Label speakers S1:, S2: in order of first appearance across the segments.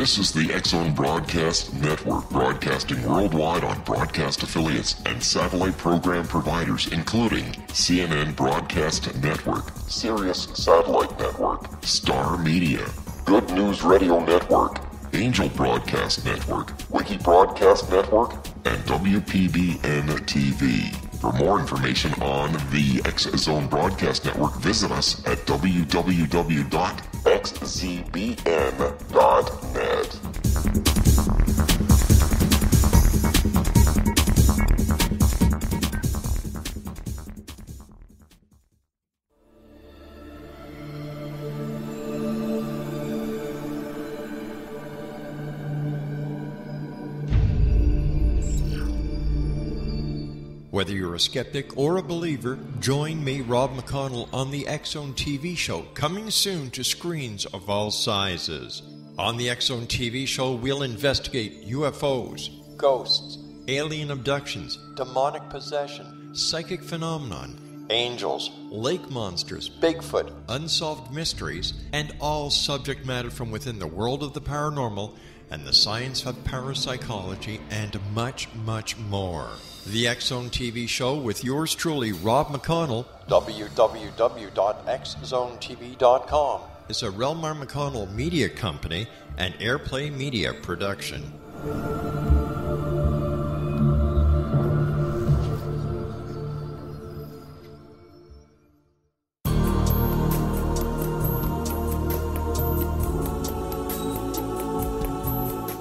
S1: This is the X-Zone Broadcast Network, broadcasting worldwide on broadcast affiliates and satellite program providers, including CNN Broadcast Network, Sirius Satellite Network, Star Media, Good News Radio Network, Angel Broadcast Network, Wiki Broadcast Network, and WPBN TV. For more information on the X-Zone Broadcast Network, visit us at www.xzbn.net.
S2: Whether you're a skeptic or a believer, join me, Rob McConnell, on the X-Zone TV show, coming soon to screens of all sizes. On the X-Zone TV show, we'll investigate UFOs, ghosts, alien abductions, demonic possession, psychic phenomenon, angels, lake monsters, Bigfoot, unsolved mysteries, and all subject matter from within the world of the paranormal and the science of parapsychology, and much, much more. The X-Zone TV show with yours truly, Rob McConnell, www.xzonetv.com, is a rel-mar McConnell media company and Airplay Media production.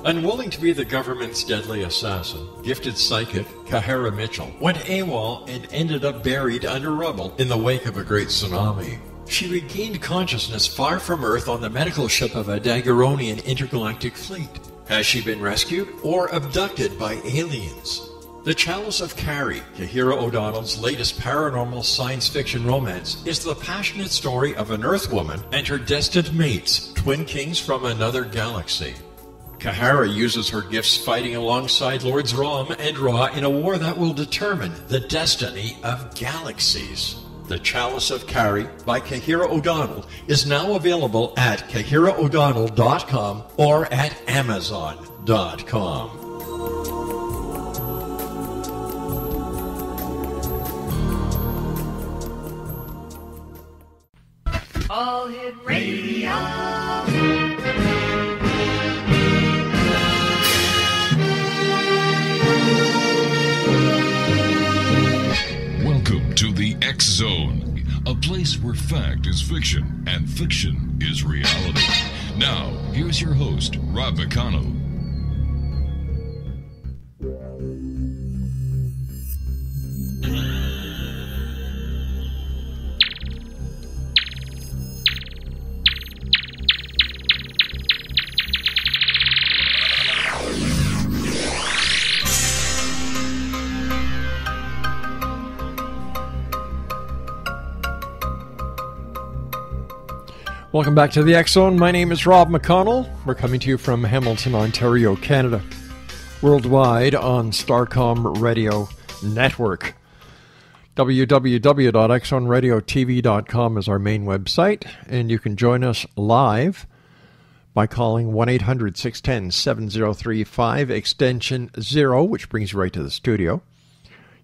S2: Unwilling to be the government's deadly assassin, gifted psychic Kahara Mitchell went AWOL and ended up buried under rubble in the wake of a great tsunami. She regained consciousness far from Earth on the medical ship of a Daguerreonian intergalactic fleet. Has she been rescued or abducted by aliens? The Chalice of Carrie, Kahira O'Donnell's latest paranormal science fiction romance, is the passionate story of an Earth woman and her destined mates, twin kings from another galaxy. Kahara uses her gifts fighting alongside Lords Rom and Ra in a war that will determine the destiny of galaxies. The Chalice of Carrie by Kahira O'Donnell is now available at KahiraO'Donnell.com or at Amazon.com.
S3: All Hit Radio.
S4: Welcome to the X-Zone, a place where fact is fiction and fiction is reality. Now, here's your host, Rob McConnell.
S2: Welcome back to the X-Zone. My name is Rob McConnell. We're coming to you from Hamilton, Ontario, Canada. Worldwide on Starcom Radio Network. www.xzoneradiotv.com is our main website, and you can join us live by calling 1-800-610-7035, extension 0, which brings you right to the studio.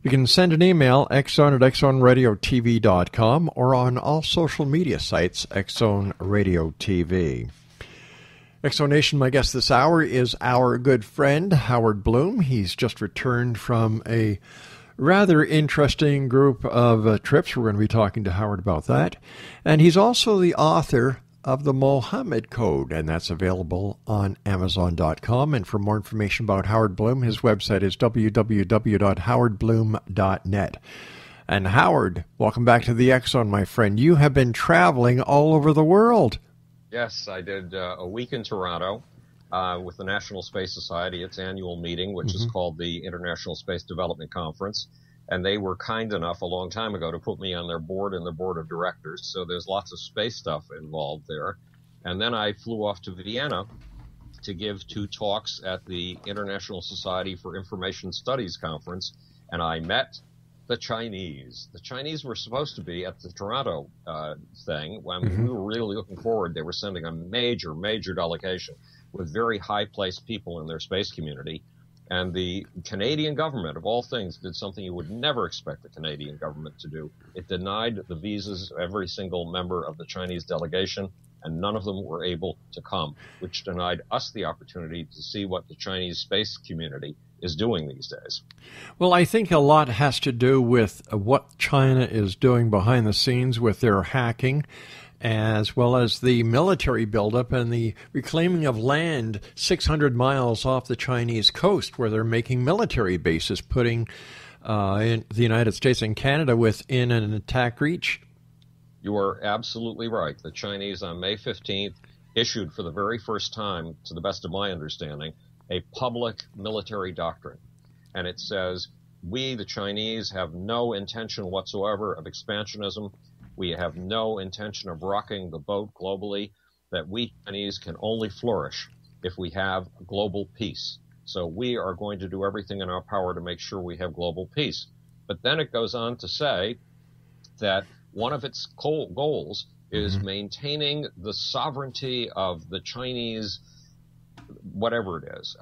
S2: You can send an email, xzone@xzoneradiotv.com, or on all social media sites, X-Zone Radio TV. X-Zone Nation, my guest this hour is our good friend, Howard Bloom. He's just returned from a rather interesting group of trips. We're going to be talking to Howard about that. And he's also the author of the Mohammed Code, and that's available on Amazon.com. And for more information about Howard Bloom, his website is www.howardbloom.net. And Howard, welcome back to the X-Zone, my friend. You have been traveling all over the world.
S5: Yes, I did a week in Toronto with the National Space Society, its annual meeting, which is called the International Space Development Conference. And they were kind enough a long time ago to put me on their board and their board of directors. So there's lots of space stuff involved there. And then I flew off to Vienna to give 2 talks at the International Society for Information Studies Conference. And I met the Chinese. The Chinese were supposed to be at the Toronto thing. When we were really looking forward, they were sending a major, major delegation. with very high-placed people in their space community. And the Canadian government, of all things, did something you would never expect the Canadian government to do. It denied the visas of every single member of the Chinese delegation, and none of them were able to come, which denied us the opportunity to see what the Chinese space community is doing these days.
S2: Well, I think a lot has to do with what China is doing behind the scenes with their hacking, as well as the military buildup and the reclaiming of land 600 miles off the Chinese coast, where they're making military bases, putting in the United States and Canada within an attack reach.
S5: You are absolutely right. The Chinese on May 15th issued for the very first time, to the best of my understanding, a public military doctrine. And it says, we, the Chinese, have no intention whatsoever of expansionism. We have no intention of rocking the boat globally, that we Chinese can only flourish if we have global peace. So we are going to do everything in our power to make sure we have global peace. But then it goes on to say that one of its goals is maintaining the sovereignty of the Chinese, whatever it is,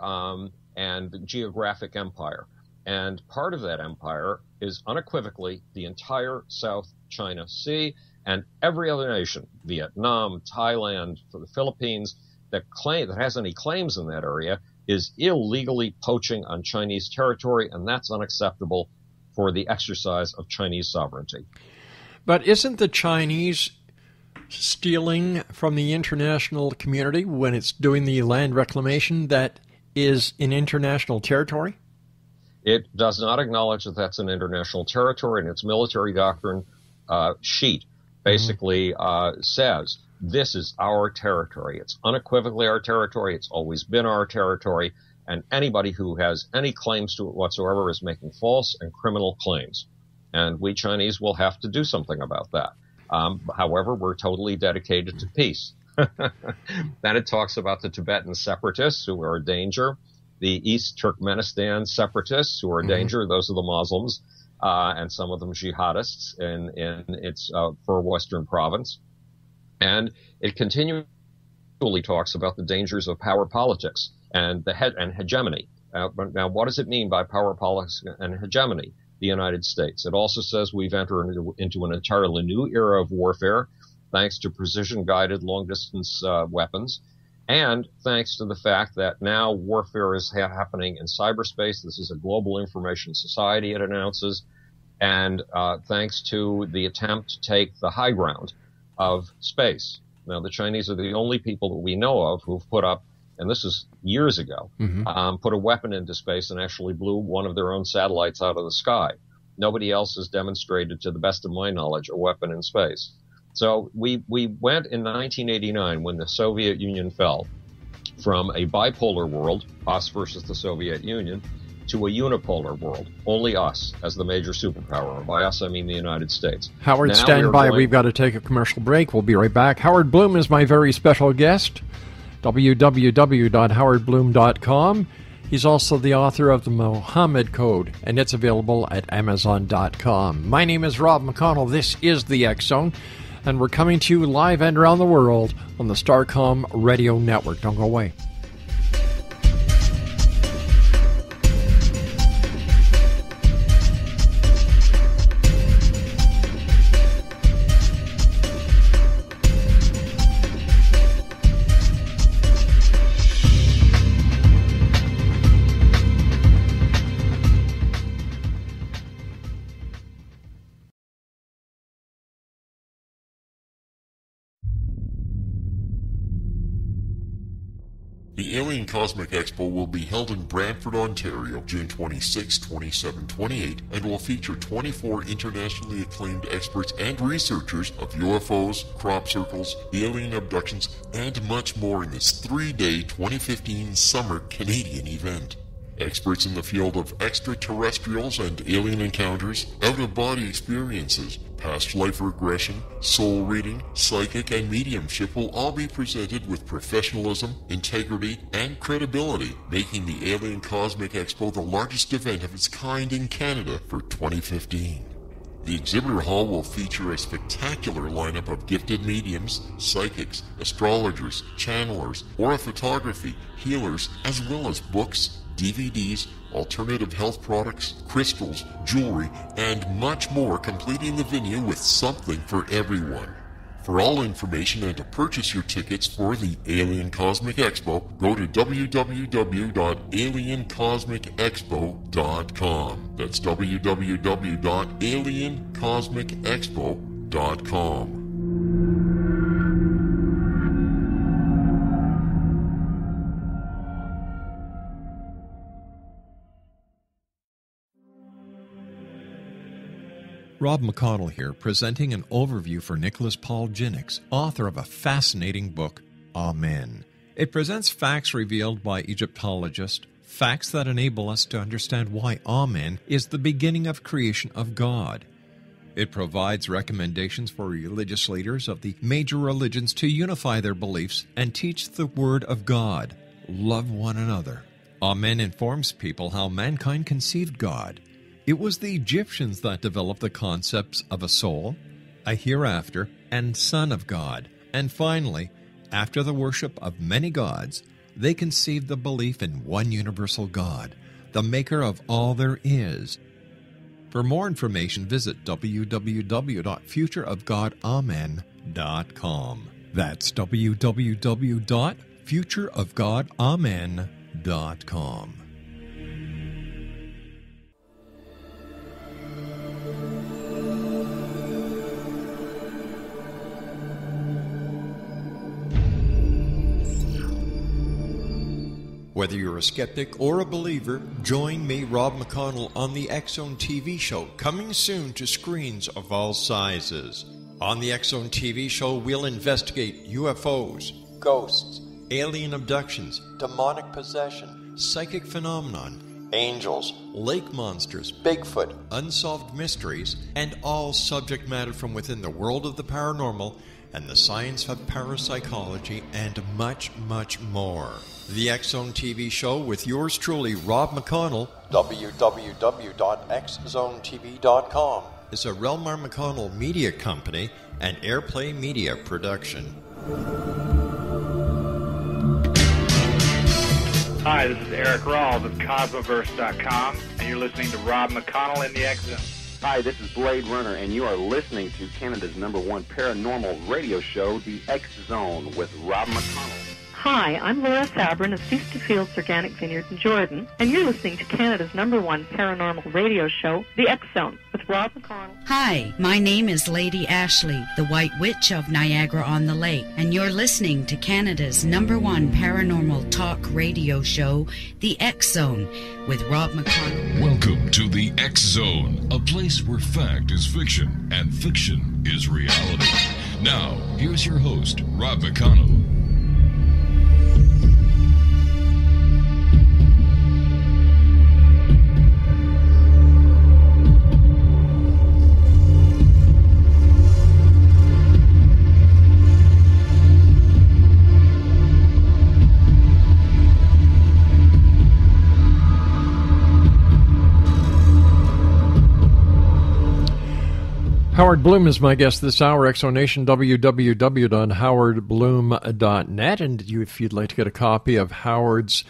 S5: and the geographic empire. And part of that empire is unequivocally the entire South China Sea and every other nation, Vietnam, Thailand, the Philippines, that has any claims in that area is illegally poaching on Chinese territory, and that's unacceptable for the exercise of Chinese sovereignty.
S2: But isn't the Chinese stealing from the international community when it's doing the land reclamation that is in international territory?
S5: It does not acknowledge that that's an international territory, and its military doctrine sheet basically says this is our territory. It's unequivocally our territory. It's always been our territory, and anybody who has any claims to it whatsoever is making false and criminal claims. And we Chinese will have to do something about that. However, we're totally dedicated to peace. Then it talks about the Tibetan separatists who are a danger, the East Turkmenistan separatists who are a danger. Those are the Muslims, and some of them jihadists in its for Western province. And it continually talks about the dangers of power politics and hegemony. Now, what does it mean by power politics and hegemony? The United States. It also says we've entered into an entirely new era of warfare, thanks to precision-guided long-distance weapons, and thanks to the fact that now warfare is happening in cyberspace. This is a global information society, it announces, and thanks to the attempt to take the high ground of space. Now, the Chinese are the only people that we know of who've put up, and this is years ago, put a weapon into space and actually blew one of their own satellites out of the sky. Nobody else has demonstrated, to the best of my knowledge, a weapon in space. So we went in 1989, when the Soviet Union fell, from a bipolar world, us versus the Soviet Union, to a unipolar world, only us as the major superpower. And by us, I mean the United States.
S2: Howard, now stand by. We've got to take a commercial break. We'll be right back. Howard Bloom is my very special guest. www.howardbloom.com. He's also the author of the Mohammed Code, and it's available at Amazon.com. My name is Rob McConnell. This is the X Zone, and we're coming to you live and around the world on the Starcom Radio Network. Don't go away.
S1: The Alien Cosmic Expo will be held in Brantford, Ontario, June 26, 27, 28, and will feature 24 internationally acclaimed experts and researchers of UFOs, crop circles, alien abductions, and much more in this 3-day 2015 summer Canadian event. Experts in the field of extraterrestrials and alien encounters, out-of-body experiences, past life regression, soul reading, psychic, and mediumship will all be presented with professionalism, integrity, and credibility, making the Alien Cosmic Expo the largest event of its kind in Canada for 2015. The exhibitor hall will feature a spectacular lineup of gifted mediums, psychics, astrologers, channelers, aura photography, healers, as well as books, DVDs, alternative health products, crystals, jewelry, and much more, completing the venue with something for everyone. For all information and to purchase your tickets for the Alien Cosmic Expo, go to www.aliencosmicexpo.com. That's www.aliencosmicexpo.com.
S2: Rob McConnell here, presenting an overview for Nicholas Paul Jennings, author of a fascinating book, Amen. It presents facts revealed by Egyptologists, facts that enable us to understand why Amen is the beginning of creation of God. It provides recommendations for religious leaders of the major religions to unify their beliefs and teach the Word of God. Love one another. Amen informs people how mankind conceived God. It was the Egyptians that developed the concepts of a soul, a hereafter, and Son of God. And finally, after the worship of many gods, they conceived the belief in one universal God, the maker of all there is. For more information, visit www.futureofgodamen.com. That's www.futureofgodamen.com. Whether you're a skeptic or a believer, join me, Rob McConnell, on the X-Zone TV show, coming soon to screens of all sizes. On the X-Zone TV show, we'll investigate UFOs, ghosts, alien abductions, demonic possession, psychic phenomenon, angels, lake monsters, Bigfoot, unsolved mysteries, and all subject matter from within the world of the paranormal and the science of parapsychology, and much, much more. The X-Zone TV show with yours truly, Rob McConnell, www.xzonetv.com, is a rel-mar McConnell media company and Airplay Media production.
S6: Hi, this is Eric Rawls of Cosmoverse.com, and you're listening to Rob McConnell in the X-Zone.
S7: Hi, this is Blade Runner, and you are listening to Canada's #1 paranormal radio show, The X-Zone, with Rob McConnell.
S8: Hi, I'm Laura Sabrin of Sister Fields Organic Vineyard in Jordan, and you're listening to Canada's #1 paranormal radio show, The X-Zone, with Rob McConnell.
S9: Hi, my name is Lady Ashley, the White Witch of Niagara-on-the-Lake, and you're listening to Canada's #1 paranormal talk radio show, The X-Zone, with Rob McConnell.
S4: Welcome to The X-Zone, a place where fact is fiction and fiction is reality. Now, here's your host, Rob McConnell.
S2: Howard Bloom is my guest this hour. Exonation, www.howardbloom.net. And if you'd like to get a copy of Howard's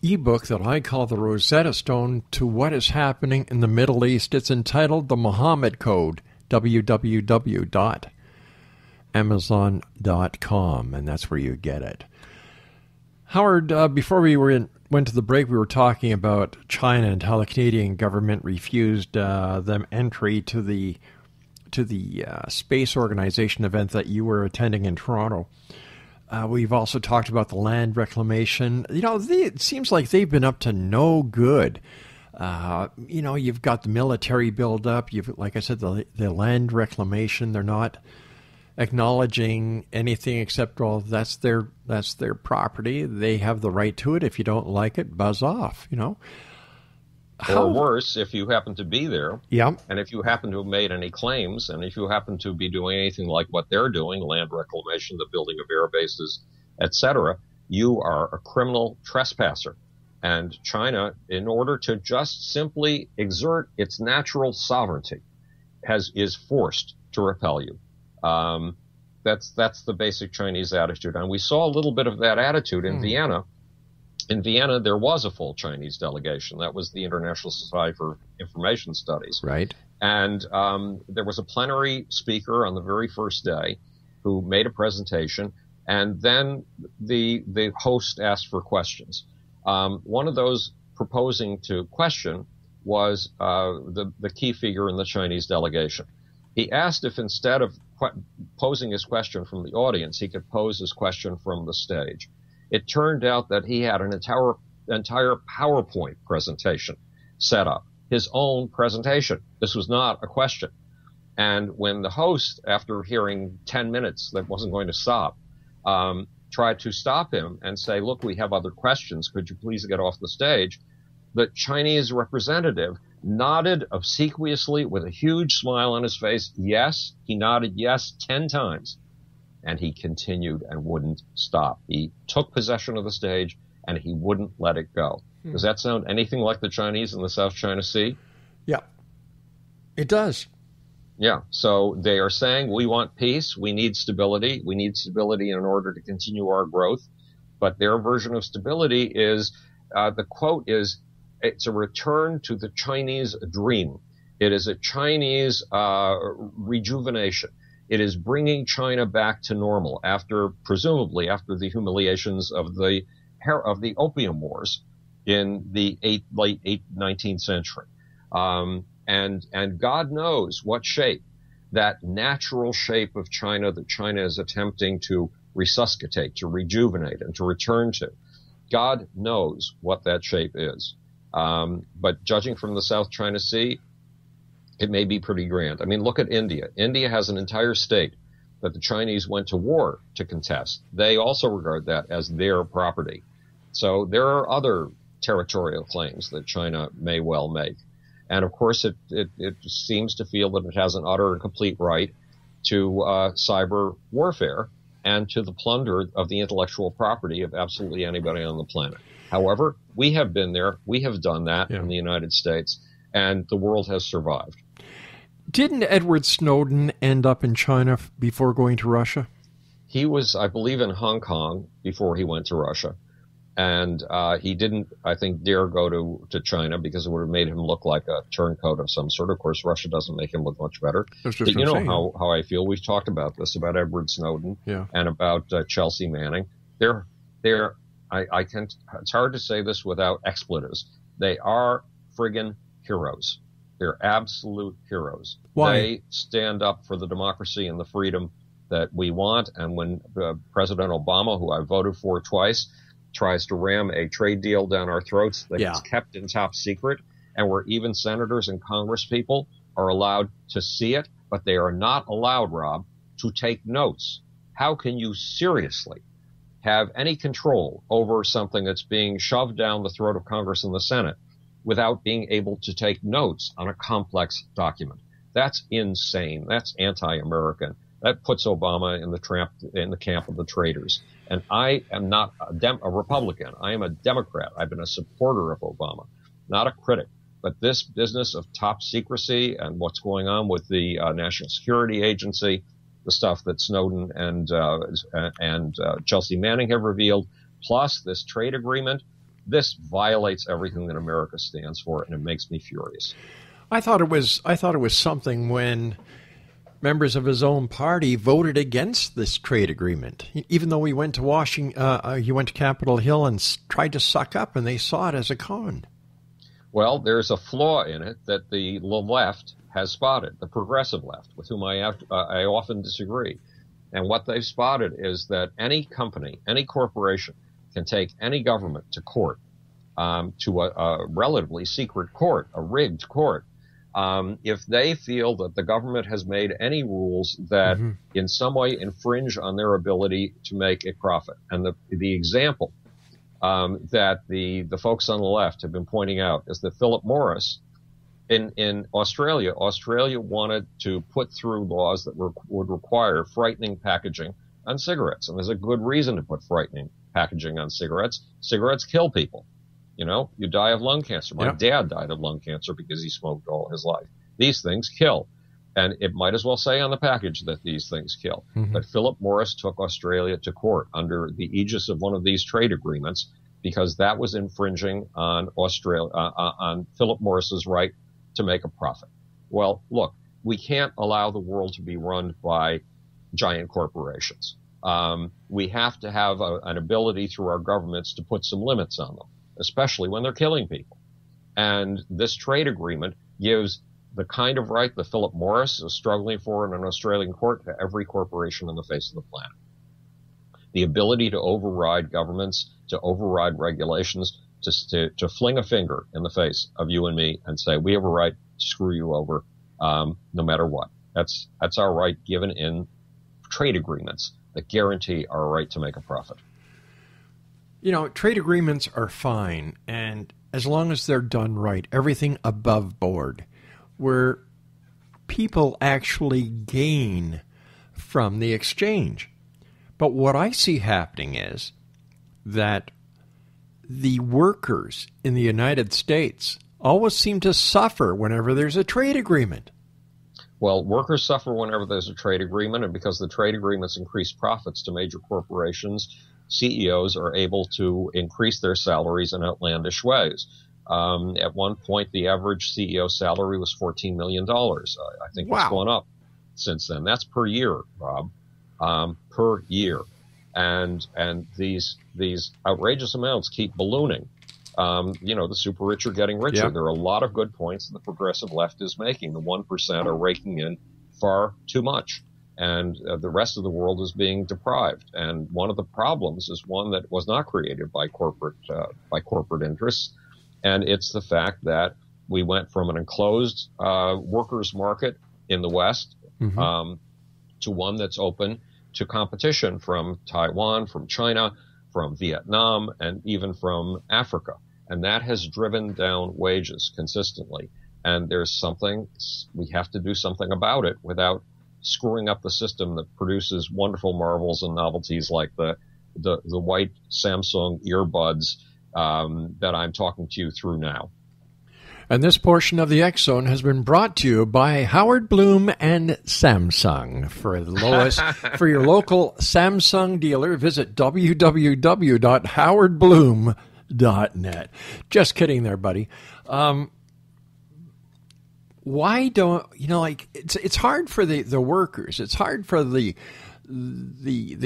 S2: ebook that I call the Rosetta Stone to What is Happening in the Middle East, it's entitled The Muhammad Code, www.amazon.com, and that's where you get it. Howard, before we went to the break, we were talking about China and how the Canadian government refused them entry to the Space Organization event that you were attending in Toronto. We've also talked about the land reclamation. You know, it seems like they've been up to no good. You've got the military buildup. You've, like I said, the land reclamation. They're not acknowledging anything except, well, that's their property. They have the right to it. If you don't like it, buzz off.
S5: Or worse, if you happen to be there,
S2: yeah,
S5: and if you happen to have made any claims, and if you happen to be doing anything like what they're doing, land reclamation, the building of air bases, etc., you are a criminal trespasser. And China, in order to just simply exert its natural sovereignty, is forced to repel you. That's the basic Chinese attitude. And we saw a little bit of that attitude in Vienna. In Vienna, there was a full Chinese delegation. That was the International Society for Information Studies.
S10: Right.
S5: And there was a plenary speaker on the very first day who made a presentation, and then the host asked for questions. One of those proposing to question was the key figure in the Chinese delegation. He asked if instead of posing his question from the audience, he could pose his question from the stage. It turned out that he had an entire PowerPoint presentation set up, his own presentation. This was not a question. And when the host, after hearing 10 minutes that wasn't going to stop, tried to stop him and say, look, we have other questions. Could you please get off the stage? The Chinese representative nodded obsequiously with a huge smile on his face. Yes, he nodded yes 10 times. And he continued and wouldn't stop. He took possession of the stage and he wouldn't let it go. Does that sound anything like the Chinese in the South China Sea?
S10: Yeah, it does.
S5: Yeah, so they are saying we want peace, we need stability in order to continue our growth. But their version of stability is, the quote is, it's a return to the Chinese dream. It is a Chinese rejuvenation. It is bringing China back to normal presumably after the humiliations of the Opium Wars in the late 19th century. And God knows what shape, that natural shape of China that China is attempting to resuscitate, to rejuvenate, and to return to. God knows what that shape is. But judging from the South China Sea, it may be pretty grand. I mean, look at India. India has an entire state that the Chinese went to war to contest. They also regard that as their property. So there are other territorial claims that China may well make. And of course, it seems to feel that it has an utter and complete right to cyber warfare and to the plunder of the intellectual property of absolutely anybody on the planet. However, we have been there. We have done that in the United States, and the world has survived.
S10: Didn't Edward Snowden end up in China before going to Russia?
S5: He was, I believe, in Hong Kong before he went to Russia. And he didn't, I think, dare go to China because it would have made him look like a turncoat of some sort. Of course, Russia doesn't make him look much better. But you know how I feel. We've talked about this, about Edward Snowden and about Chelsea Manning. It's hard to say this without expletives. They are friggin' heroes. They're absolute heroes.
S10: Why?
S5: They stand up for the democracy and the freedom that we want. And when President Obama, who I voted for twice, tries to ram a trade deal down our throats that is kept in top secret, and where even senators and Congress people are allowed to see it, but they are not allowed, Rob, to take notes. How can you seriously have any control over something that's being shoved down the throat of Congress and the Senate without being able to take notes on a complex document? That's insane. That's anti-American. That puts Obama in the camp of the traitors. And I am not a Republican. I am a Democrat. I've been a supporter of Obama, not a critic. But this business of top secrecy and what's going on with the National Security Agency, the stuff that Snowden and Chelsea Manning have revealed, plus this trade agreement, this violates everything that America stands for, and it makes me furious.
S10: I thought it was something when members of his own party voted against this trade agreement, even though he went to Capitol Hill and tried to suck up, and they saw it as a con.
S5: Well, there's a flaw in it that the left has spotted, the progressive left, with whom I often disagree. And what they've spotted is that any company, any corporation can take any government to court, to a relatively secret court, a rigged court, if they feel that the government has made any rules that in some way infringe on their ability to make a profit. And the example that the folks on the left have been pointing out is that Philip Morris in Australia wanted to put through laws that would require frightening packaging on cigarettes. And there's a good reason to put frightening packaging on cigarettes. Cigarettes kill people. You know, you die of lung cancer. My dad died of lung cancer because he smoked all his life. These things kill. And it might as well say on the package that these things kill.
S10: Mm-hmm.
S5: But Philip Morris took Australia to court under the aegis of one of these trade agreements because that was infringing on on Philip Morris's right to make a profit. Well, look, we can't allow the world to be run by giant corporations. We have to have an ability through our governments to put some limits on them, especially when they're killing people. And this trade agreement gives the kind of right that Philip Morris is struggling for in an Australian court to every corporation on the face of the planet. The ability to override governments, to override regulations, to fling a finger in the face of you and me and say, we have a right to screw you over, no matter what. That's our right given in trade agreements that guarantee our right to make a profit.
S10: You know, trade agreements are fine, and as long as they're done right, everything above board, where people actually gain from the exchange. But what I see happening is that the workers in the United States always seem to suffer whenever there's a trade agreement.
S5: Well, workers suffer whenever there's a trade agreement, and because the trade agreements increase profits to major corporations, CEOs are able to increase their salaries in outlandish ways. At one point, the average CEO salary was $14 million. I think It's gone up since then. That's per year, Rob, per year. And these outrageous amounts keep ballooning. The super rich are getting richer.
S10: Yep.
S5: There are a lot of good points the progressive left is making. The 1% are raking in far too much, and the rest of the world is being deprived. And one of the problems is one that was not created by corporate interests, and it's the fact that we went from an enclosed workers' market in the West to one that's open to competition from Taiwan, from China, from Vietnam, and even from Africa. And that has driven down wages consistently. And we have to do something about it without screwing up the system that produces wonderful marvels and novelties like the white Samsung earbuds that I'm talking to you through now.
S10: And this portion of the X Zone has been brought to you by Howard Bloom and Samsung. For the lowest, for your local Samsung dealer, visit www.howardbloom.net. Just kidding there, buddy. Why don't, it's hard for the workers. It's hard for the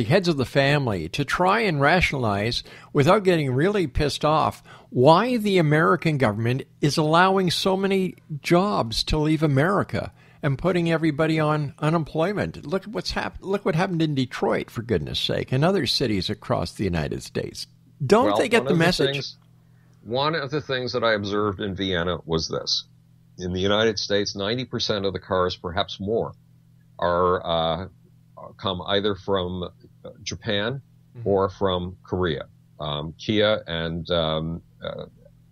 S10: heads of the family to try and rationalize without getting really pissed off why the American government is allowing so many jobs to leave America and putting everybody on unemployment. Look at what's happened. Look what happened in Detroit, for goodness sake, and other cities across the United States. Don't they get the message?
S5: One of the things that I observed in Vienna was this. In the United States, 90% of the cars, perhaps more, are come either from Japan or from Korea. Kia and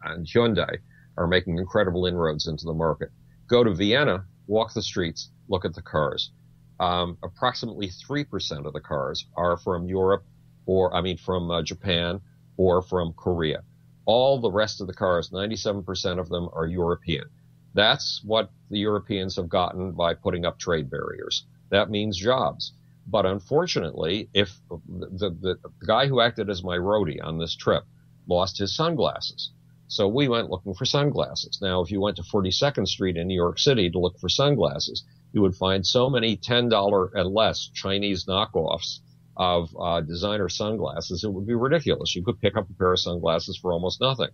S5: Hyundai are making incredible inroads into the market. Go to Vienna, walk the streets, look at the cars. Approximately 3% of the cars are from Europe, from Japan or from Korea. All the rest of the cars, 97% of them, are European. That's what the Europeans have gotten by putting up trade barriers. That means jobs. But unfortunately, if the guy who acted as my roadie on this trip lost his sunglasses, so we went looking for sunglasses. Now, if you went to 42nd Street in New York City to look for sunglasses, you would find so many $10 and less Chinese knockoffs of designer sunglasses, it would be ridiculous. You could pick up a pair of sunglasses for almost nothing.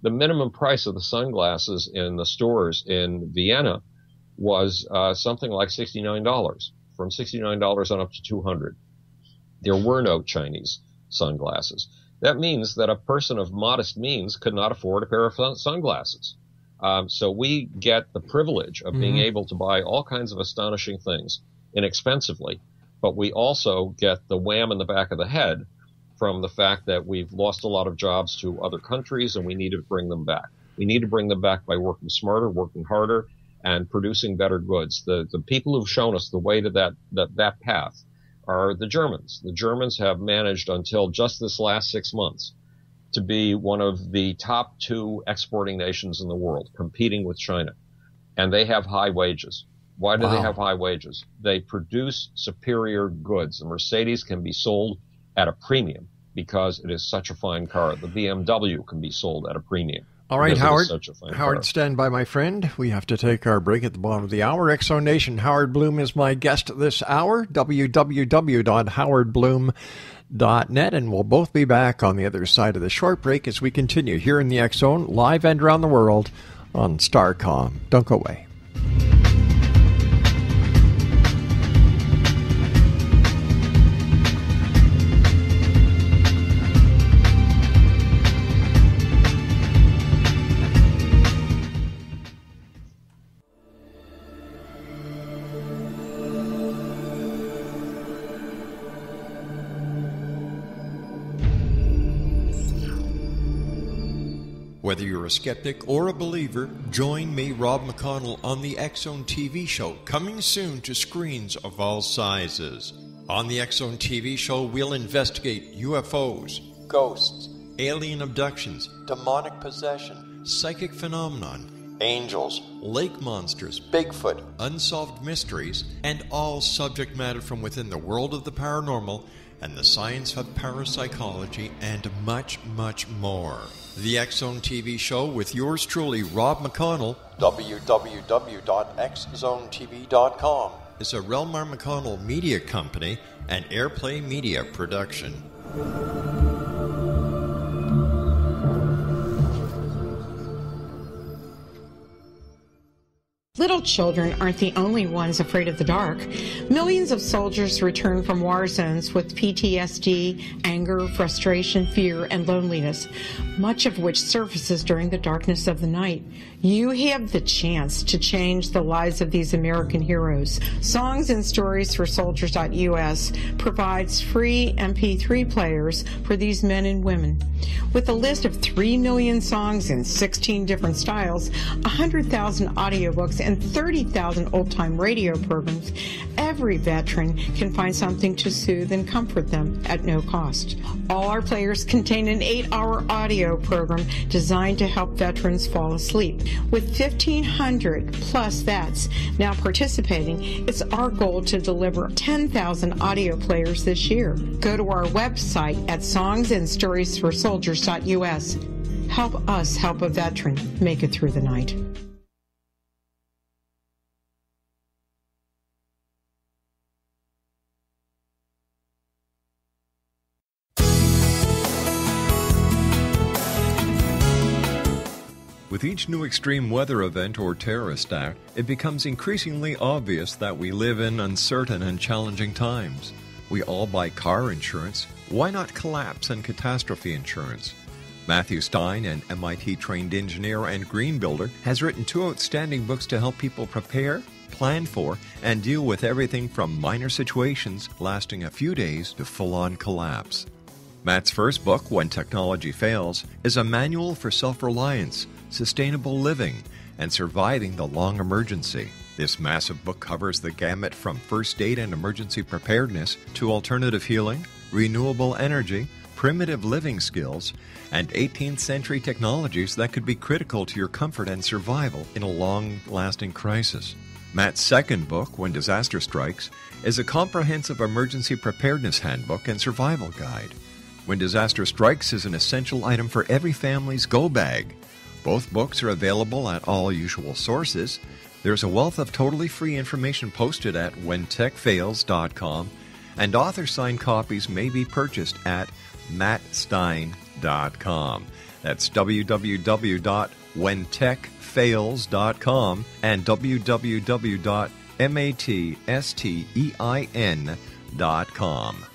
S5: The minimum price of the sunglasses in the stores in Vienna was something like $69. From $69 on up to $200. There were no Chinese sunglasses. That means that a person of modest means could not afford a pair of sunglasses. So we get the privilege of being able to buy all kinds of astonishing things inexpensively, but we also get the wham in the back of the head from the fact that we've lost a lot of jobs to other countries and we need to bring them back. We need to bring them back by working smarter, working harder, and producing better goods. The people who've shown us the way to that path are the Germans. The Germans have managed until just this last 6 months to be one of the top 2 exporting nations in the world, competing with China. And they have high wages. Why do they have high wages? They produce superior goods. The Mercedes can be sold at a premium because it is such a fine car. The BMW can be sold at a premium.
S10: All right, Howard.
S5: Howard,
S10: stand by, my friend. We have to take our break at the bottom of the hour. Exo Nation, Howard Bloom is my guest this hour. www.howardbloom.net, and we'll both be back on the other side of the short break as we continue here in the X Zone, live and around the world on Starcom. Don't go away. Whether you're a skeptic or a believer, join me, Rob McConnell, on the X Zone TV show, coming soon to screens of all sizes. On the X Zone TV show, we'll investigate UFOs, ghosts, alien abductions, demonic possession, psychic phenomenon, angels, lake monsters, Bigfoot, unsolved mysteries, and all subject matter from within the world of the paranormal and the science of parapsychology, and much, much more. The X Zone TV show with yours truly, Rob McConnell, www.xzonetv.com, is a rel-mar McConnell media company and Airplay Media production.
S11: Little children aren't the only ones afraid of the dark. Millions of soldiers return from war zones with PTSD, anger, frustration, fear, and loneliness, much of which surfaces during the darkness of the night. You have the chance to change the lives of these American heroes. Songs and Stories for Soldiers.us provides free MP3 players for these men and women. With a list of 3 million songs in 16 different styles, 100,000 audiobooks, and 30,000 old-time radio programs, every veteran can find something to soothe and comfort them at no cost. All our players contain an 8-hour audio program designed to help veterans fall asleep. With 1,500 plus vets now participating, it's our goal to deliver 10,000 audio players this year. Go to our website at songsandstoriesforsoldiers.us. Help us help a veteran make it through the night.
S10: With each new extreme weather event or terrorist act, it becomes increasingly obvious that we live in uncertain and challenging times. We all buy car insurance. Why not collapse and catastrophe insurance? Matthew Stein, an MIT-trained engineer and green builder, has written 2 outstanding books to help people prepare, plan for, and deal with everything from minor situations lasting a few days to full-on collapse. Matt's first book, When Technology Fails, is a manual for self-reliance, sustainable living, and surviving the long emergency. This massive book covers the gamut from first aid and emergency preparedness to alternative healing, renewable energy, primitive living skills, and 18th century technologies that could be critical to your comfort and survival in a long-lasting crisis. Matt's second book, When Disaster Strikes, is a comprehensive emergency preparedness handbook and survival guide. When Disaster Strikes is an essential item for every family's go bag. Both books are available at all usual sources. There's a wealth of totally free information posted at whentechfails.com, and author-signed copies may be purchased at mattstein.com. That's www.whentechfails.com and www.mattstein.com.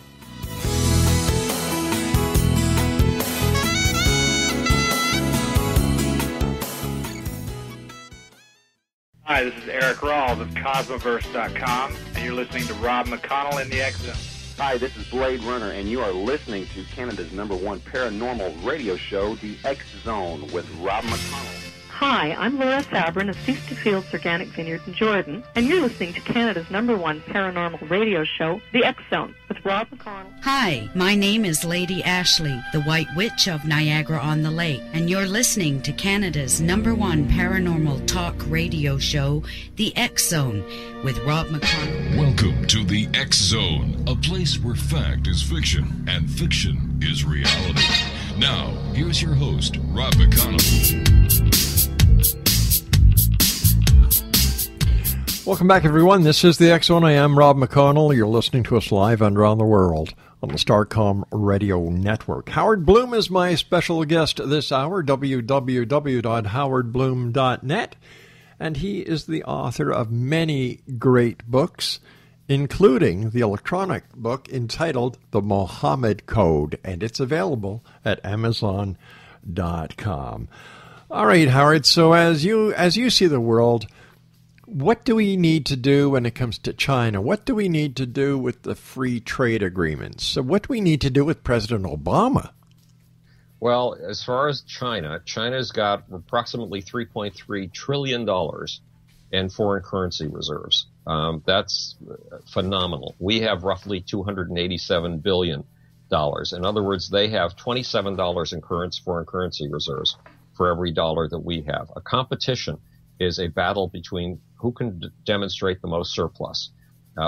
S6: Hi, this is Eric Rawls of Cosmoverse.com, and you're listening to Rob McConnell in the X Zone.
S7: Hi, this is Blade Runner, and you are listening to Canada's #1 paranormal radio show, The X Zone, with Rob McConnell.
S8: Hi, I'm Laura Sabrin of Sister Fields Organic Vineyard in Jordan, and you're listening to Canada's #1 paranormal radio show, The X Zone, with Rob McConnell.
S9: Hi, my name is Lady Ashley, the White Witch of Niagara-on-the-Lake, and you're listening to Canada's #1 paranormal talk radio show, The X Zone, with Rob McConnell.
S4: Welcome to The X Zone, a place where fact is fiction and fiction is reality. Now, here's your host, Rob McConnell.
S10: Welcome back, everyone. This is the X Zone. I am Rob McConnell. You're listening to us live and around the world on the Starcom Radio Network. Howard Bloom is my special guest this hour, www.howardbloom.net, and he is the author of many great books, including the electronic book entitled The Mohammed Code, and it's available at Amazon.com. All right, Howard, so as you see the world, what do we need to do when it comes to China? What do we need to do with the free trade agreements? So what do we need to do with President Obama?
S5: Well, as far as China's got approximately $3.3 trillion in foreign currency reserves. That's phenomenal. We have roughly $287 billion. In other words, they have $27 in foreign currency reserves for every dollar that we have. A competition is a battle between who can demonstrate the most surplus.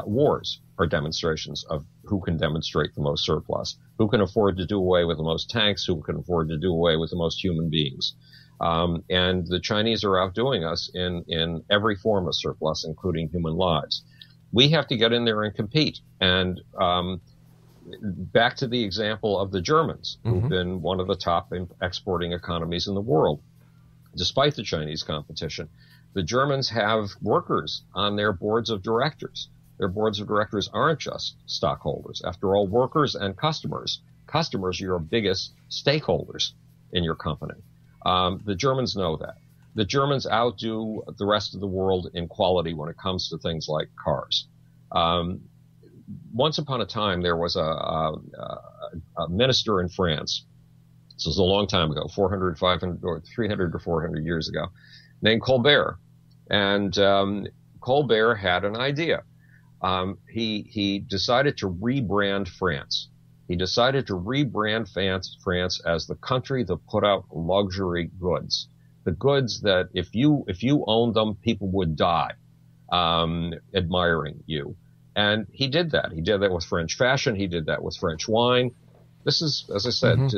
S5: Wars are demonstrations of who can demonstrate the most surplus, who can afford to do away with the most tanks, who can afford to do away with the most human beings. And the Chinese are outdoing us in every form of surplus, including human lives. We have to get in there and compete. And back to the example of the Germans, who've been one of the top exporting economies in the world, despite the Chinese competition. The Germans have workers on their boards of directors. Their boards of directors aren't just stockholders. After all, workers and customers are your biggest stakeholders in your company. The Germans know that. The Germans outdo the rest of the world in quality when it comes to things like cars. Once upon a time, there was a minister in France. This was a long time ago, 400, 500, or 300 or 400 years ago, named Colbert. And Colbert had an idea. He decided to rebrand France. He decided to rebrand France as the country that put out luxury goods. The goods that if you owned them, people would die admiring you. And he did that. He did that with French fashion. He did that with French wine. This is, as I said,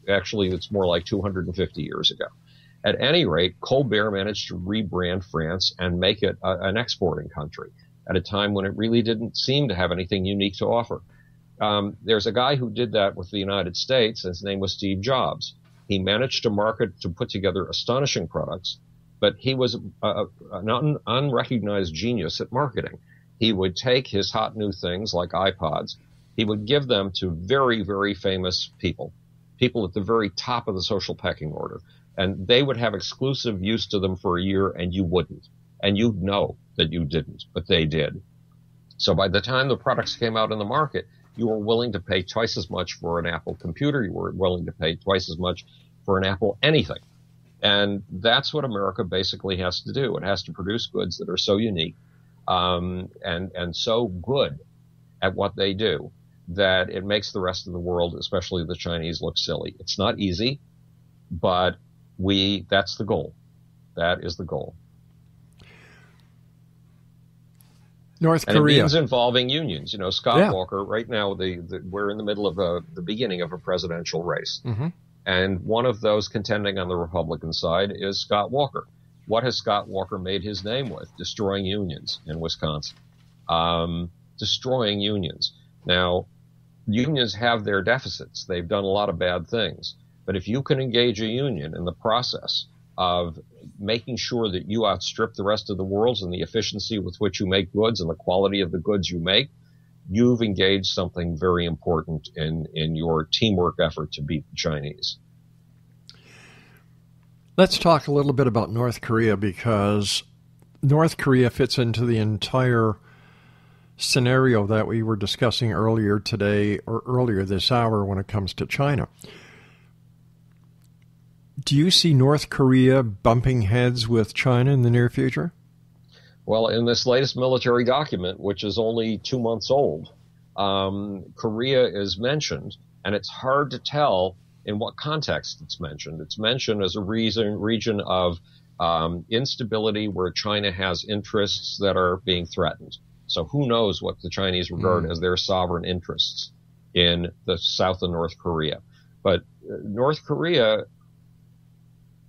S5: actually, it's more like 250 years ago. At any rate, Colbert managed to rebrand France and make it an exporting country at a time when it really didn't seem to have anything unique to offer. There's a guy who did that with the United States. His name was Steve Jobs. He managed to put together astonishing products, but he was an unrecognized genius at marketing. He would take his hot new things like iPods. He would give them to very, very famous people at the very top of the social pecking order. And they would have exclusive use to them for a year, and you wouldn't. And you'd know that you didn't, but they did. So by the time the products came out in the market, you were willing to pay twice as much for an Apple computer. You were willing to pay twice as much for an Apple anything. And that's what America basically has to do. It has to produce goods that are so unique and so good at what they do that it makes the rest of the world, especially the Chinese, look silly. It's not easy, but that's the goal. That is the goal.
S10: North
S5: and
S10: Korea.
S5: It means involving unions. You know, Scott Walker, right now, we're in the middle of the beginning of a presidential race. And one of those contending on the Republican side is Scott Walker. What has Scott Walker made his name with? Destroying unions in Wisconsin. Destroying unions. Now, unions have their deficits. They've done a lot of bad things. But if you can engage a union in the process of making sure that you outstrip the rest of the world in the efficiency with which you make goods and the quality of the goods you make, you've engaged something very important in your teamwork effort to beat the Chinese.
S10: Let's talk a little bit about North Korea, because North Korea fits into the entire scenario that we were discussing earlier today or earlier this hour when it comes to China. Do you see North Korea bumping heads with China in the near future?
S5: Well, in this latest military document, which is only 2 months old, Korea is mentioned, and it's hard to tell in what context it's mentioned. It's mentioned as a region of instability where China has interests that are being threatened. So who knows what the Chinese regard as their sovereign interests in the South and North Korea. But North Korea,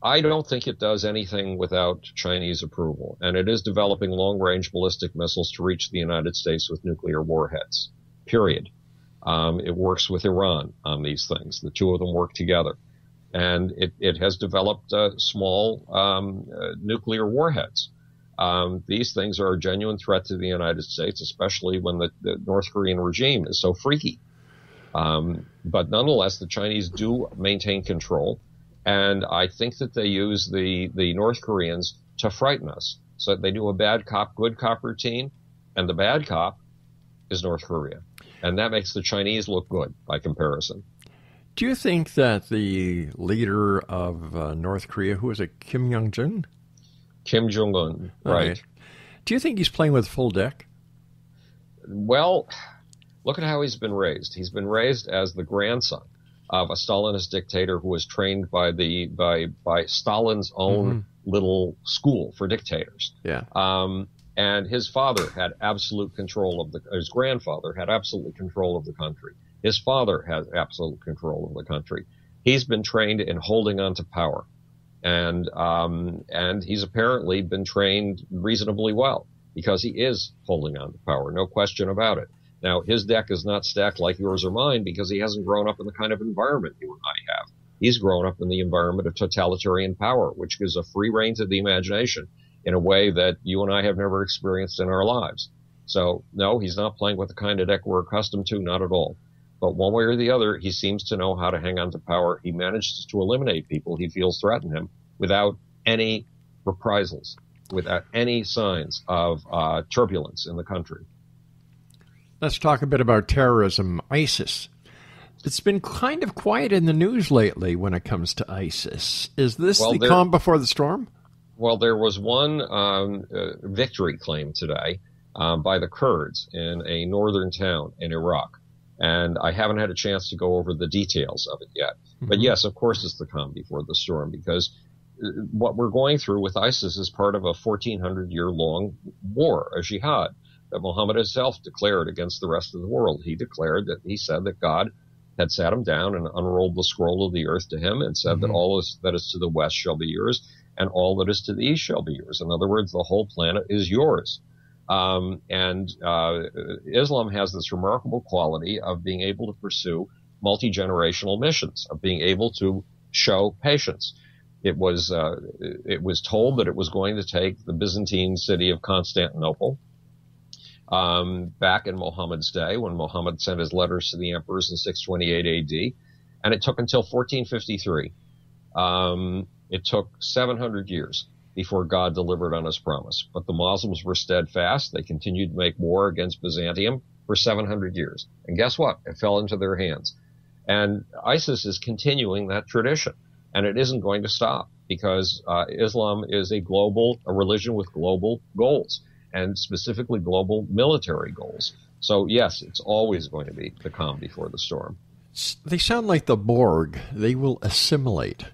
S5: I don't think it does anything without Chinese approval. And it is developing long-range ballistic missiles to reach the United States with nuclear warheads, period. It works with Iran on these things. The two of them work together. And it has developed small nuclear warheads. These things are a genuine threat to the United States, especially when the North Korean regime is so freaky. But nonetheless, the Chinese do maintain control. And I think that they use the North Koreans to frighten us. So they do a bad cop, good cop routine. And the bad cop is North Korea. And that makes the Chinese look good by comparison.
S10: Do you think that the leader of North Korea, who is it, Kim Jong-un?
S5: Kim Jong-un, right.
S10: Do you think he's playing with full deck?
S5: Well, look at how he's been raised. He's been raised as the grandson of a Stalinist dictator who was trained by Stalin's own little school for dictators.
S10: Yeah.
S5: And his father had absolute control of his grandfather had absolute control of the country. His father has absolute control of the country. He's been trained in holding on to power. And he's apparently been trained reasonably well because he is holding on to power. No question about it. Now, his deck is not stacked like yours or mine because he hasn't grown up in the kind of environment you and I have. He's grown up in the environment of totalitarian power, which gives a free rein to the imagination in a way that you and I have never experienced in our lives. So, no, he's not playing with the kind of deck we're accustomed to, not at all. But one way or the other, he seems to know how to hang on to power. He manages to eliminate people he feels threaten him without any reprisals, without any signs of turbulence in the country.
S10: Let's talk a bit about terrorism, ISIS. It's been kind of quiet in the news lately when it comes to ISIS. Is this the calm before the storm?
S5: Well, there was one victory claim today by the Kurds in a northern town in Iraq. And I haven't had a chance to go over the details of it yet. But yes, of course, it's the calm before the storm, because what we're going through with ISIS is part of a 1,400-year-long war, a jihad, that Muhammad himself declared against the rest of the world. He said that God had sat him down and unrolled the scroll of the earth to him and said that all that is to the west shall be yours and all that is to the east shall be yours. In other words, the whole planet is yours. Islam has this remarkable quality of being able to pursue multi-generational missions, of being able to show patience. It was told that it was going to take the Byzantine city of Constantinople back in Muhammad's day, when Muhammad sent his letters to the emperors in 628 AD, and it took until 1453. It took 700 years before God delivered on his promise. But the Muslims were steadfast. They continued to make war against Byzantium for 700 years. And guess what? It fell into their hands. And ISIS is continuing that tradition. And it isn't going to stop because Islam is a religion with global goals, and specifically global military goals. So, yes, it's always going to be the calm before the storm.
S10: They sound like the Borg. They will assimilate.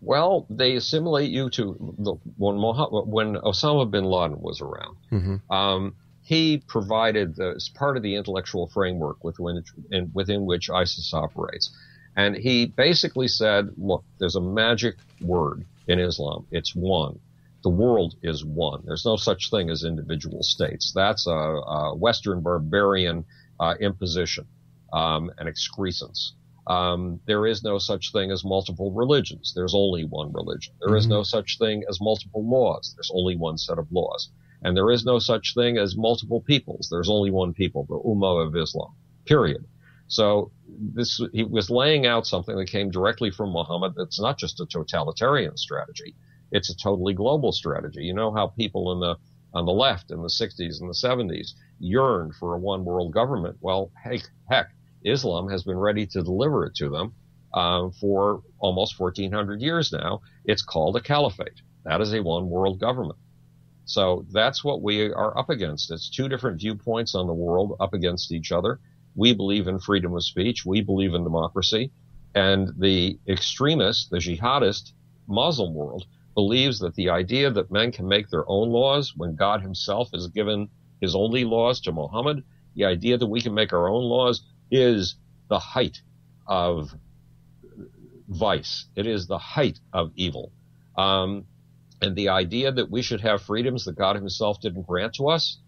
S5: Well, they assimilate you to when Osama bin Laden was around. He provided as part of the intellectual framework within which ISIS operates. And he basically said, look, there's a magic word in Islam. It's one. The world is one. There's no such thing as individual states. That's a Western barbarian imposition and excrescence. There is no such thing as multiple religions. There's only one religion. There is no such thing as multiple laws. There's only one set of laws. And there is no such thing as multiple peoples. There's only one people, the Ummah of Islam, period. So he was laying out something that came directly from Muhammad that's not just a totalitarian strategy. It's a totally global strategy. You know how people on the left in the 60s and the 70s yearned for a one world government? Well, heck, Islam has been ready to deliver it to them for almost 1,400 years now. It's called a caliphate. That is a one world government. So that's what we are up against. It's two different viewpoints on the world up against each other. We believe in freedom of speech. We believe in democracy. And the extremist, the jihadist Muslim world believes that the idea that men can make their own laws when God himself has given his only laws to Muhammad, the idea that we can make our own laws is the height of vice. It is the height of evil. And the idea that we should have freedoms that God himself didn't grant to us,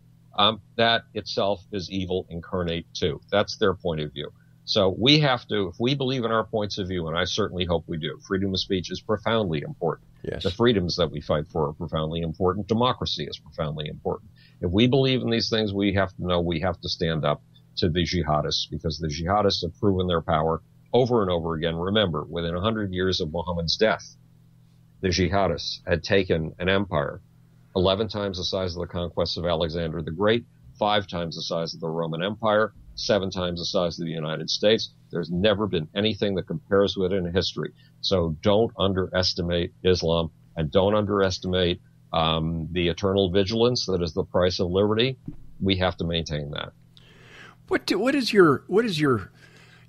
S5: that itself is evil incarnate too. That's their point of view. So we have to, if we believe in our points of view, and I certainly hope we do, freedom of speech is profoundly important.
S10: Yes.
S5: The freedoms that we fight for are profoundly important. Democracy is profoundly important. If we believe in these things, we have to know we have to stand up to the jihadists, because the jihadists have proven their power over and over again. Remember, within 100 years of Muhammad's death, the jihadists had taken an empire 11 times the size of the conquests of Alexander the Great, 5 times the size of the Roman Empire, 7 times the size of the United States. There's never been anything that compares with it in history. So don't underestimate Islam, and don't underestimate the eternal vigilance that is the price of liberty. We have to maintain that.
S10: What is your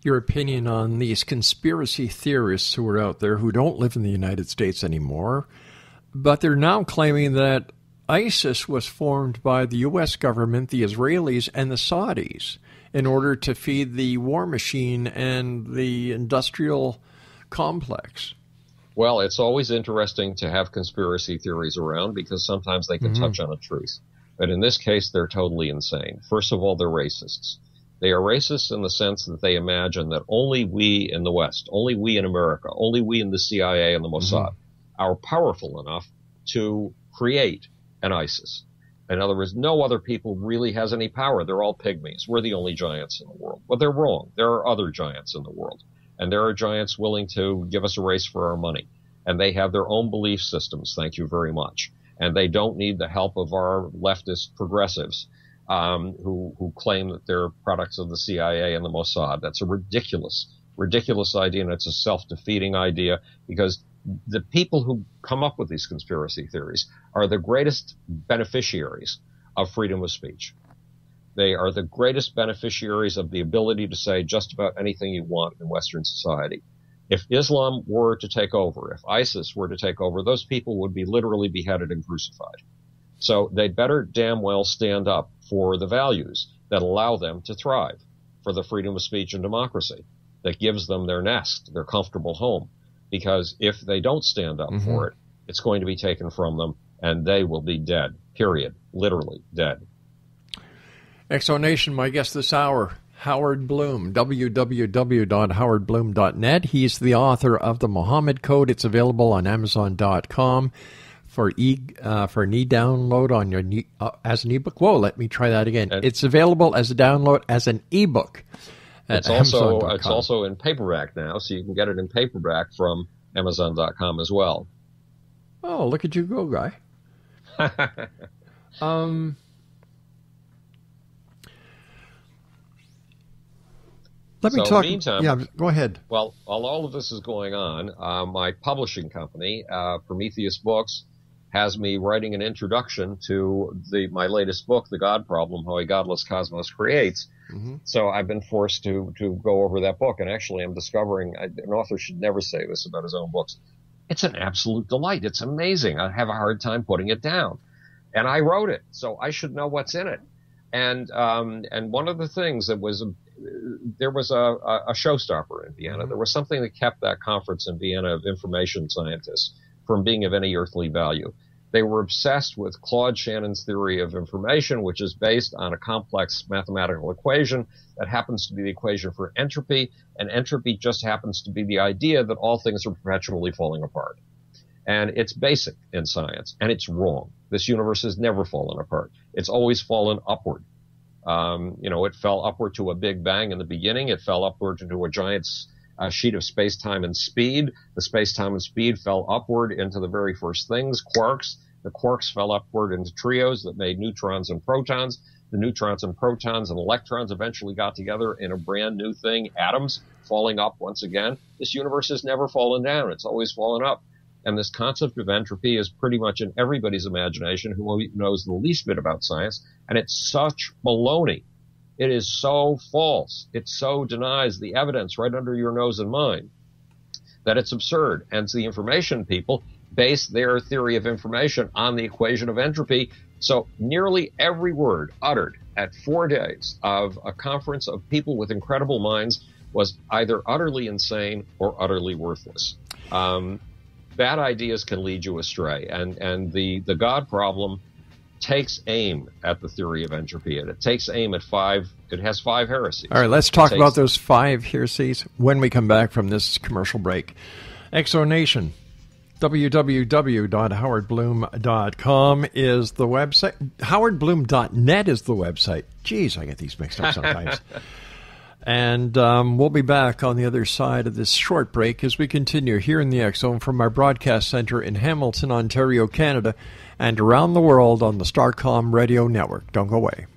S10: opinion on these conspiracy theorists who are out there who don't live in the United States anymore, but they're now claiming that ISIS was formed by the U.S. government, the Israelis, and the Saudis in order to feed the war machine and the industrial complex?
S5: Well, it's always interesting to have conspiracy theories around because sometimes they can touch on a truth. But in this case, they're totally insane. First of all, they're racists. They are racist in the sense that they imagine that only we in the West, only we in America, only we in the CIA and the Mossad are powerful enough to create an ISIS. In other words, no other people really has any power. They're all pygmies. We're the only giants in the world. But they're wrong. There are other giants in the world. And there are giants willing to give us a race for our money. And they have their own belief systems, thank you very much. And they don't need the help of our leftist progressives who claim that they're products of the CIA and the Mossad. That's a ridiculous idea, and it's a self-defeating idea, because the people who come up with these conspiracy theories are the greatest beneficiaries of freedom of speech. They are the greatest beneficiaries of the ability to say just about anything you want in Western society. If Islam were to take over, if ISIS were to take over, those people would be literally beheaded and crucified. So they'd better damn well stand up for the values that allow them to thrive, for the freedom of speech and democracy that gives them their nest, their comfortable home. Because if they don't stand up for it, it's going to be taken from them, and they will be dead, period, literally dead.
S10: Exonation, my guest this hour, Howard Bloom, www.howardbloom.net. He's the author of The Muhammad Code. It's available on Amazon.com for an e-download on your as an ebook. Whoa, let me try that again. It's available as a download as an ebook.
S5: It's also in paperback now, so you can get it in paperback from Amazon.com as well.
S10: Oh, look at you go, guy. Let me talk.
S5: Meantime,
S10: yeah, go ahead.
S5: Well, while all of this is going on, my publishing company, Prometheus Books, has me writing an introduction to my latest book, The God Problem, How a Godless Cosmos Creates. So I've been forced to go over that book, and actually I'm discovering an author should never say this about his own books. It's an absolute delight. It's amazing. I have a hard time putting it down. And I wrote it, so I should know what's in it. And one of the things that was there was a showstopper in Vienna. There was something that kept that conference in Vienna of information scientists from being of any earthly value. They were obsessed with Claude Shannon's theory of information, which is based on a complex mathematical equation that happens to be the equation for entropy, and entropy just happens to be the idea that all things are perpetually falling apart. And it's basic in science, and it's wrong. This universe has never fallen apart. It's always fallen upward. It fell upward to a big bang in the beginning. It fell upward into a giant sheet of space-time and speed. The space-time and speed fell upward into the very first things, quarks. The quarks fell upward into trios that made neutrons and protons. The neutrons and protons and electrons eventually got together in a brand new thing, atoms falling up once again. This universe has never fallen down. It's always fallen up. And this concept of entropy is pretty much in everybody's imagination who knows the least bit about science. And it's such baloney. It is so false. It so denies the evidence right under your nose and mine that it's absurd. And the information people base their theory of information on the equation of entropy. So nearly every word uttered at 4 days of a conference of people with incredible minds was either utterly insane or utterly worthless. Bad ideas can lead you astray. And the God problem takes aim at the theory of entropy, and it takes aim at it has 5 heresies.
S10: All right, let's talk about those 5 heresies when we come back from this commercial break. Exonation, www.howardbloom.com is the website. howardbloom.net is the website. Jeez, I get these mixed up sometimes. And we'll be back on the other side of this short break as we continue here in the X Zone from our broadcast center in Hamilton, Ontario, Canada, and around the world on the Starcom Radio Network. Don't go away.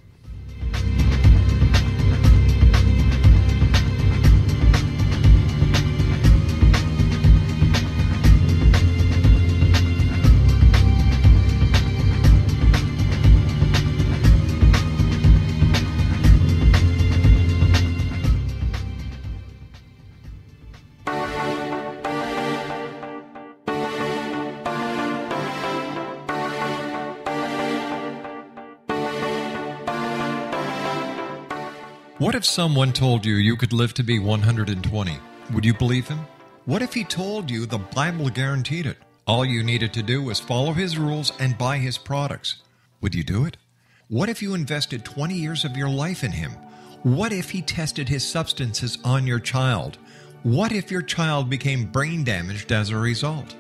S2: What if someone told you you could live to be 120? Would you believe him? What if he told you the Bible guaranteed it? All you needed to do was follow his rules and buy his products. Would you do it? What if you invested 20 years of your life in him? What if he tested his substances on your child? What if your child became brain damaged as a result?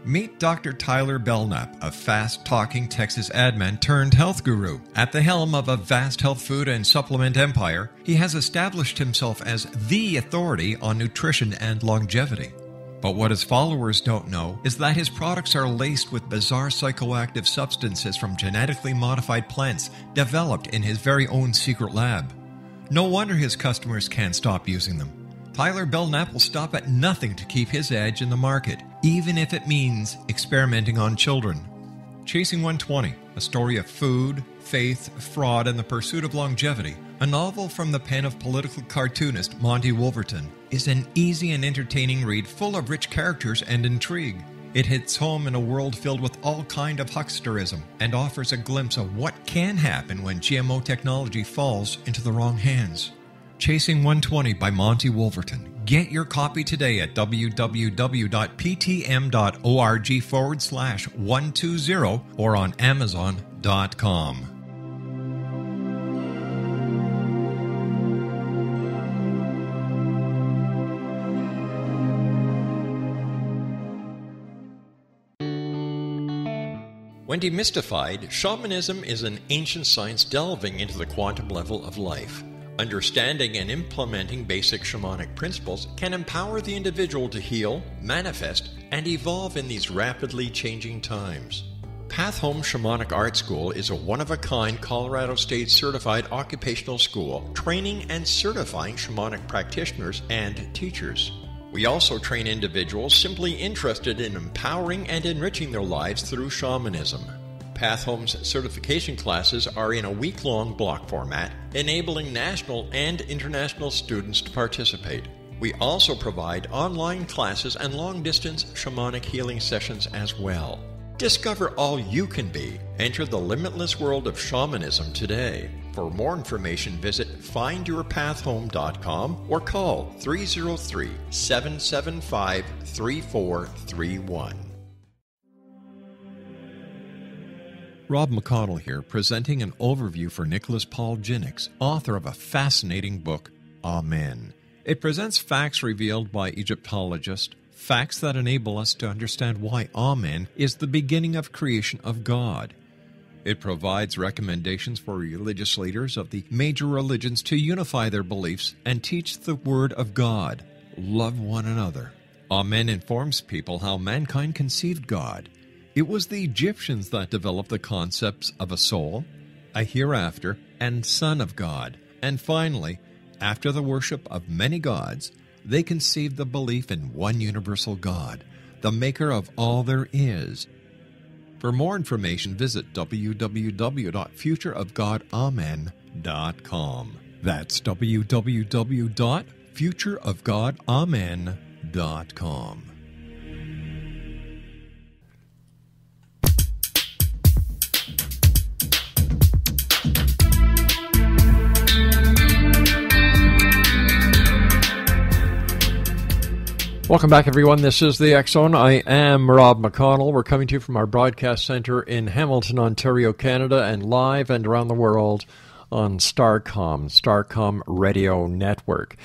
S2: Meet Dr. Tyler Belknap, a fast-talking Texas admin turned health guru. At the helm of a vast health food and supplement empire, he has established himself as the authority on nutrition and longevity. But what his followers don't know is that his products are laced with bizarre psychoactive substances from genetically modified plants developed in his very own secret lab. No wonder his customers can't stop using them. Tyler Belknap will stop at nothing to keep his edge in the market, even if it means experimenting on children. Chasing 120, a story of food, faith, fraud, and the pursuit of longevity, a novel from the pen of political cartoonist Monty Wolverton, is an easy and entertaining read full of rich characters and intrigue. It hits home in a world filled with all kind of hucksterism and offers a glimpse of what can happen when GMO technology falls into the wrong hands. Chasing 120 by Monty Wolverton. Get your copy today at www.ptm.org/120 or on Amazon.com. When demystified, shamanism is an ancient science delving into the quantum level of life. Understanding and implementing basic shamanic principles can empower the individual to heal, manifest, and evolve in these rapidly changing times. Path Home Shamanic Art School is a one-of-a-kind Colorado State certified occupational school training and certifying shamanic practitioners and teachers. We also train individuals simply interested in empowering and enriching their lives through shamanism. Path Home's certification classes are in a week-long block format, enabling national and international students to participate. We also provide online classes and long-distance shamanic healing sessions as well. Discover all you can be. Enter the limitless world of shamanism today. For more information, visit findyourpathhome.com or call 303-775-3431. Rob McConnell here, presenting an overview for Nicholas Paul Jennings, author of a fascinating book, Amen. It presents facts revealed by Egyptologists, facts that enable us to understand why Amen is the beginning of creation of God. It provides recommendations for religious leaders of the major religions to unify their beliefs and teach the Word of God. Love one another. Amen informs people how mankind conceived God. It was the Egyptians that developed the concepts of a soul, a hereafter, and Son of God. And finally, after the worship of many gods, they conceived the belief in one universal God,
S10: the maker of all there is. For more information, visit www.futureofgodamen.com. That's www.futureofgodamen.com. Welcome back, everyone. This is the X-Zone. I am Rob McConnell. We're coming to you from our broadcast center in Hamilton, Ontario, Canada, and live and around the world on Starcom Radio Network.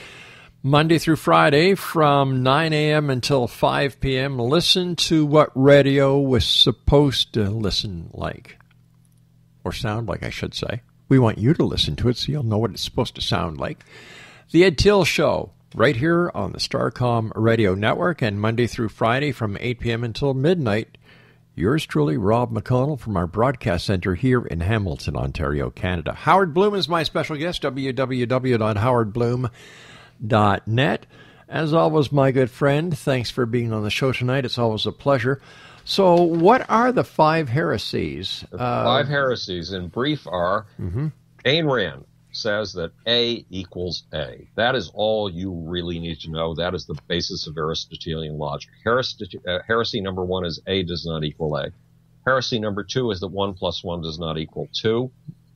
S10: Monday through Friday from 9 a.m. until 5 p.m., listen to what radio was supposed to listen like. Or sound like, I should say. We want you to listen to it so you'll know what it's supposed to sound like. The Ed Till Show, right here on the Starcom Radio Network, and Monday through Friday from 8 p.m. until midnight, yours truly, Rob McConnell, from our broadcast center here in Hamilton, Ontario, Canada. Howard Bloom is my special guest, www.howardbloom.net. As always, my good friend, thanks for being on the show tonight. It's always a pleasure. So what are the 5 heresies?
S5: The 5 heresies, in brief, are Ayn Rand says that A equals A. That is all you really need to know. That is the basis of Aristotelian logic. Heresy number 1 is A does not equal A. Heresy number 2 is that 1 plus 1 does not equal 2.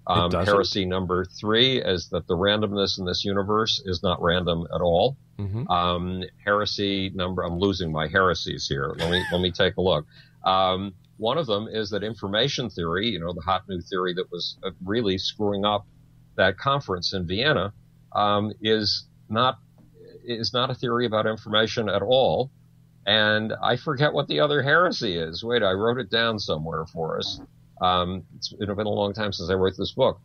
S5: Heresy number 3 is that the randomness in this universe is not random at all. Heresy number, I'm losing my heresies here. Let me take a look. One of them is that information theory, the hot new theory that was really screwing up that conference in Vienna, is not a theory about information at all. And I forget what the other heresy is. Wait, I wrote it down somewhere for us. It's been a long time since I wrote this book.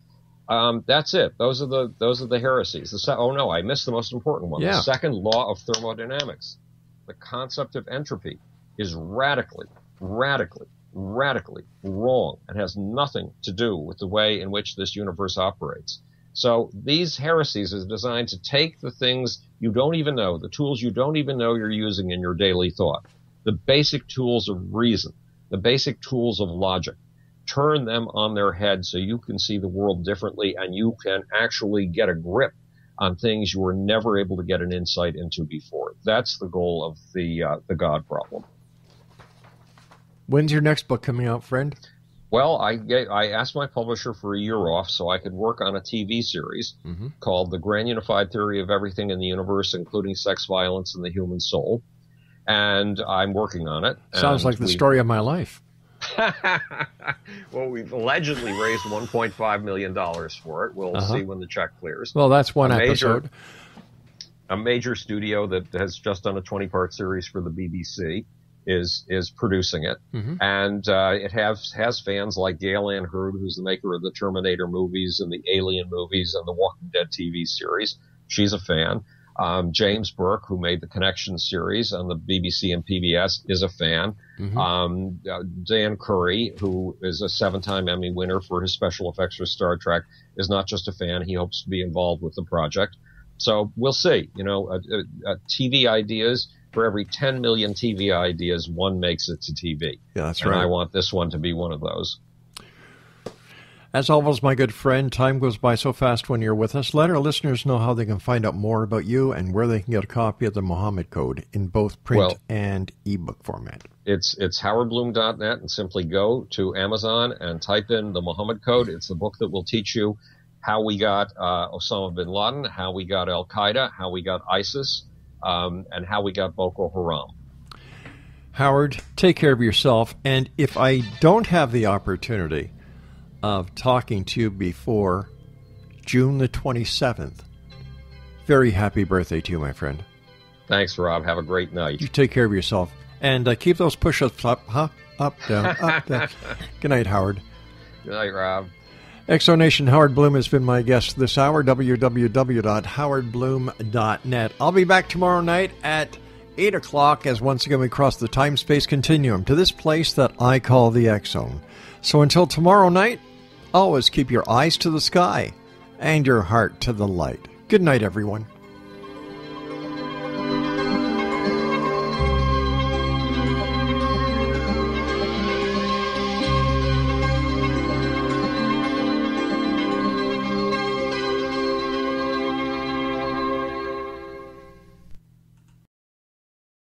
S5: That's it. Those are the heresies. I missed the most important one.
S10: Yeah.
S5: The second law of thermodynamics. The concept of entropy is radically wrong and has nothing to do with the way in which this universe operates. So these heresies are designed to take the things you don't even know, the tools you don't even know you're using in your daily thought, the basic tools of reason, the basic tools of logic, turn them on their head so you can see the world differently and you can actually get a grip on things you were never able to get an insight into before. That's the goal of the God problem.
S10: When's your next book coming out, friend?
S5: Well, I asked my publisher for a year off so I could work on a TV series called The Grand Unified Theory of Everything in the Universe, including Sex, Violence, and the Human Soul. And I'm working on it.
S10: Sounds like the story of my life.
S5: Well, we've allegedly raised $1.5 million for it. We'll see when the check clears.
S10: Well, that's one episode.
S5: A major studio that has just done a 20-part series for the BBC is producing it. And it has fans like Gail Ann Hurd, who's the maker of the Terminator movies and the Alien movies and the Walking Dead TV series. She's a fan. James Burke, who made the Connection series on the BBC and PBS, is a fan. Dan Curry, who is a 7-time Emmy winner for his special effects for Star Trek, is not just a fan. He hopes to be involved with the project. So we'll see. TV ideas, for every 10 million TV ideas, one makes it to TV.
S10: Yeah, that's right.
S5: And I want this one to be one of those.
S10: As always, my good friend, time goes by so fast when you're with us. Let our listeners know how they can find out more about you and where they can get a copy of the Muhammad Code in both print and ebook format.
S5: It's howardbloom.net, and simply go to Amazon and type in the Muhammad Code. It's the book that will teach you how we got Osama bin Laden, how we got Al-Qaeda, how we got ISIS, and how we got Boko Haram.
S10: Howard, take care of yourself. And if I don't have the opportunity of talking to you before June the 27th, very happy birthday to you, my friend.
S5: Thanks, Rob. Have a great night.
S10: You take care of yourself. And keep those push-ups up, up, down, up, down. Good night, Howard.
S5: Good night, Rob.
S10: Exonation, Howard Bloom has been my guest this hour, www.howardbloom.net. I'll be back tomorrow night at 8 o'clock as once again we cross the time-space continuum to this place that I call the X-Zone. So until tomorrow night, always keep your eyes to the sky and your heart to the light. Good night, everyone.